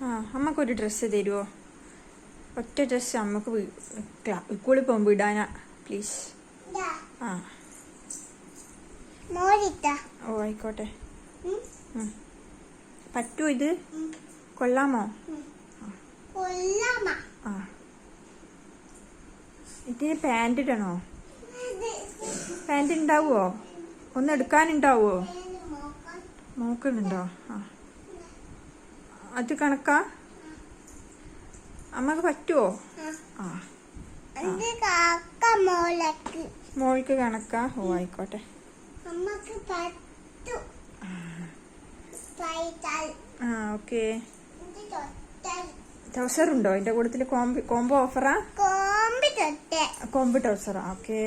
ആ അമ്മക്കൊരു ഡ്രസ്സ് തരുമോ? ഒറ്റ ഡ്രസ്സ് അമ്മക്ക് സ്കൂളിൽ പോകുമ്പോൾ ഇടാനാ പ്ലീസ്. ആ ഓ ആയിക്കോട്ടെ. പറ്റുമോ ഇത്? കൊള്ളാമോ? ആ ഇതിന് പാൻറ് ഇടണോ? പാൻറ് ഉണ്ടാവുമോ? ഒന്ന് എടുക്കാനുണ്ടാവുമോ? നോക്കുന്നുണ്ടോ? ആ അത് കണക്കാ? അമ്മക്ക് പറ്റുമോ? ആ മോൾക്ക് കണക്കാ? ഓ ആയിക്കോട്ടെ. ആ ഓക്കെ. ട്രൗസർ ഉണ്ടോ അതിന്റെ കൂട്ടത്തില്? കോംബോ ഓഫറാ? കോംബോ ട്രൗസറാ? ഓക്കെ.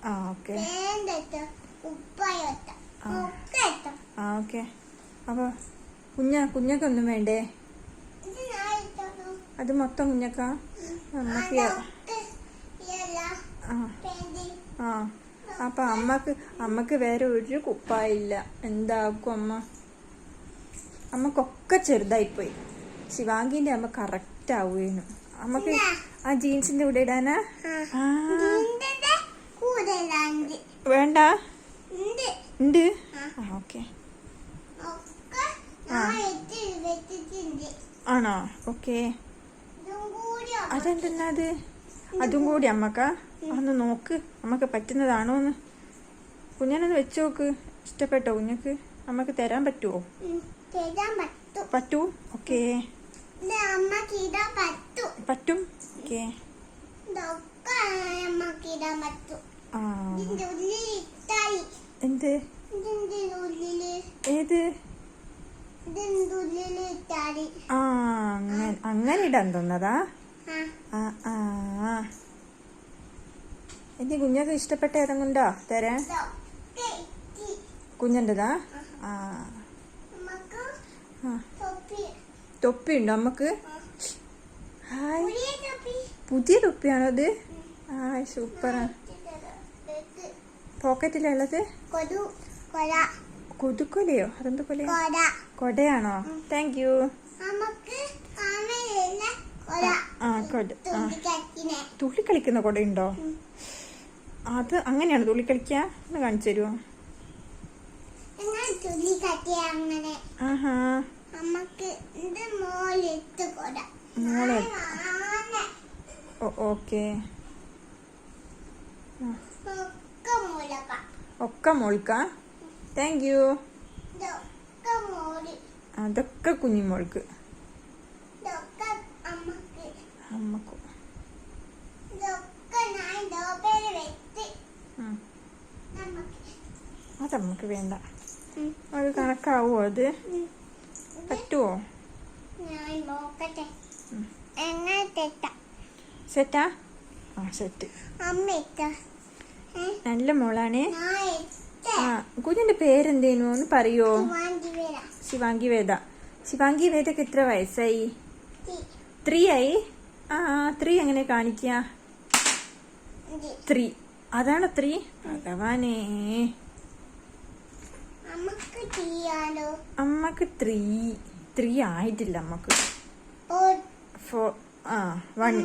ആ ഓക്കെ. ആ ഓക്കെ. അപ്പൊ കുഞ്ഞക്കൊന്നും വേണ്ടേ? അത് മൊത്തം കുഞ്ഞക്കാ? അമ്മക്ക് ആ അപ്പൊ അമ്മക്ക് വേറെ ഒരു കുപ്പായില്ല. എന്താക്കും അമ്മക്കൊക്കെ ചെറുതായിപ്പോയി. ശിവാങ്കിന്റെ അമ്മ കറക്റ്റ് ആവുകയാണ്. അമ്മക്ക് ആ ജീൻസിന്റെ കൂടെ ഇടാനാ? വേണ്ട ഉണ്ട്. ആ ഓക്കെ. ആണോ? ഓക്കെ. അതെന്തെന്നാ അത്? അതും കൂടി അമ്മക്കാ? ഒന്ന് നോക്ക് അമ്മക്ക് പറ്റുന്നതാണോന്ന്. കുഞ്ഞനൊന്ന് വെച്ച് നോക്ക്. ഇഷ്ടപ്പെട്ടോ കുഞ്ഞക്ക്? അമ്മക്ക് തരാൻ പറ്റുമോ? പറ്റൂ? ഓക്കെ. പറ്റും? ഓക്കെ. ആ എന്ത്? ഏത്? ആ അങ്ങനെ ഇടാൻ തന്നതാ? ആ ആ എന്റെ കുഞ്ഞൊക്കെ ഇഷ്ടപ്പെട്ട ഏതെങ്കിലുണ്ടോ തരാൻ? കുഞ്ഞൻ്റെതാ? ആ തൊപ്പി ഉണ്ടോ അമ്മക്ക്? ഹായ്, പുതിയ തൊപ്പിയാണോ അത്? ഹായ്, സൂപ്പറാ. പോക്കറ്റിലുള്ളത് കൊതുക്കൊലയോ? അതെന്ത് കൊലയോ? കൊടയാണോ? Thank you. ആ കൊട. തുള്ളി കളിക്കുന്ന കൊടയുണ്ടോ? അത് അങ്ങനെയാണ് തുള്ളി കളിക്കുക? ഒന്ന് കാണിച്ചു തരുമോ? ആഹാ മോളെ ഓക്കെ. ഒക്കെ മോൾക്കാ? Thank you. അതൊക്കെ കുഞ്ഞിമോൾക്ക്. അമ്മക്കും അതമ്മക്ക് വേണ്ട. അത് കണക്കാവോ? അത് പറ്റുമോ? സെറ്റാ? ആ സെറ്റ്. നല്ല മോളാണ്. ആ കുഞ്ഞിന്റെ പേരെന്തേനു ഒന്ന് പറയോ? ശിവാങ്കി വേദ. ശിവാങ്കി വേദക്ക് എത്ര വയസ്സായി? 3 ആയി? ആ 3 എങ്ങനെ കാണിക്ക? 3 അതാണ് 3. ഭഗവാനേ, അമ്മക്ക് 3 ആയിട്ടില്ല. അമ്മക്ക് 4. ആ 1.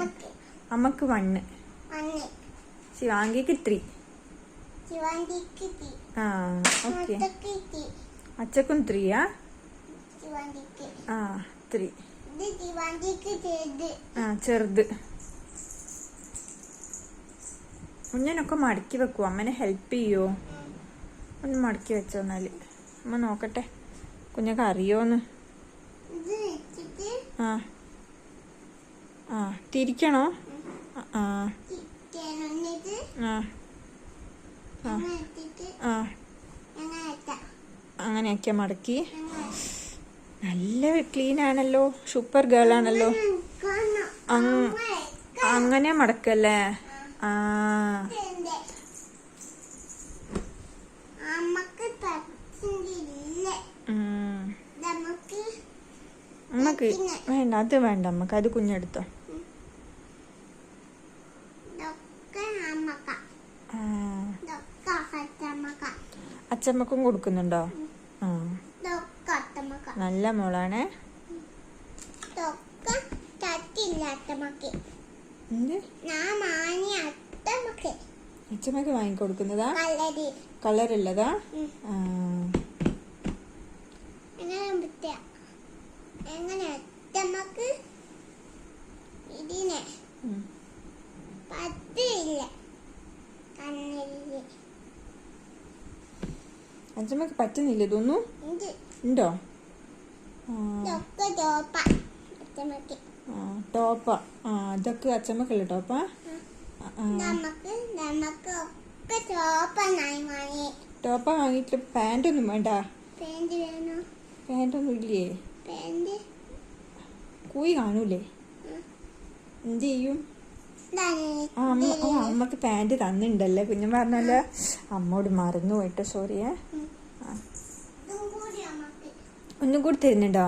അമ്മക്ക് 1. ശിവാങ്കിക്ക് 3. ആ ഓക്കെ. അച്ചക്കും 3യാ? ആ 3. ആ ചെറുത്. കുഞ്ഞനൊക്കെ മടക്കി വെക്കുവോ? അമ്മനെ ഹെൽപ്പ് ചെയ്യോ? ഒന്ന് മടക്കി വെച്ചോ എന്നാല്. അമ്മ നോക്കട്ടെ കുഞ്ഞൊക്കെ അറിയോന്ന്. ആ ആ തിരിക്കണോ? ആ ആ ആ അങ്ങനെയൊക്കെ മടക്കി. നല്ല ക്ലീൻ ആണല്ലോ. സൂപ്പർ ഗേൾ ആണല്ലോ. അങ്ങനെ മടക്കല്ലേ? ആ അമ്മക്ക് വേണ്ട. അത് വേണ്ട അമ്മക്ക്. അത് കുഞ്ഞെടുത്തോ. അച്ചമ്മക്കും കൊടുക്കുന്നുണ്ടോ? ആ നല്ല മോളാണ്. അച്ഛമ്മക്ക് വാങ്ങിക്കൊടുക്കുന്നതാ? കളറുള്ളതാ? അച്ഛമ്മക്ക് പറ്റുന്നില്ല ഇതൊന്നും? ഉണ്ടോ? ടോപ്പാ. ഇതൊക്കെ അച്ഛമ്മക്കുള്ള ടോപ്പാ? ടോപ്പ വാങ്ങിട്ട് പാന്റ് ഒന്നും വേണ്ട? പാന്റ് ഒന്നും ഇല്ലേ? കൂയി കാണൂലേ? എന്ത് ചെയ്യും? അമ്മക്ക് പാന്റ് തന്നിണ്ടല്ലേ? പിന്നെ പറഞ്ഞല്ലേ അമ്മോട് മറന്നു പോയിട്ട്. സോറിയേ. ഒന്നും കൂടി തരുന്നുണ്ടോ?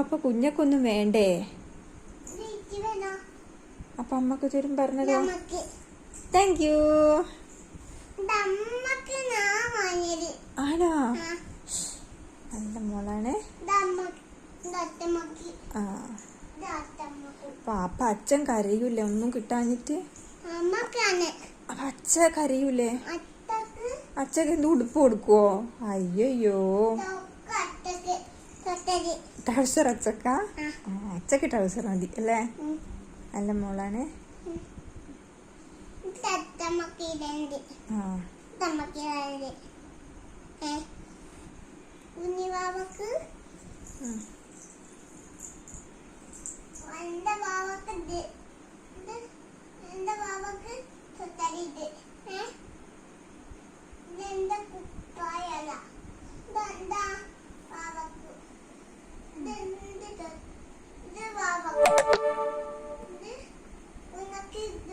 അപ്പൊ കുഞ്ഞക്കൊന്നും വേണ്ടേ? അപ്പൊ അമ്മക്ക് തരും പറഞ്ഞതോ? Thank you. ആണോ? നല്ല മോളാണ്. അപ്പൊ അച്ഛൻ കരയൂലേ ഒന്നും കിട്ടാഞ്ഞിട്ട്? അപ്പൊ അച്ഛ കരയൂലേ? അച്ഛക്ക് എന്ത് ഉടുപ്പ് കൊടുക്കുവോ? അയ്യോ. ട്രൗസർ അച്ഛക്ക? അച്ഛക്ക് ട്രൗസർ മതി അല്ലേ? നല്ല മോളാണ്.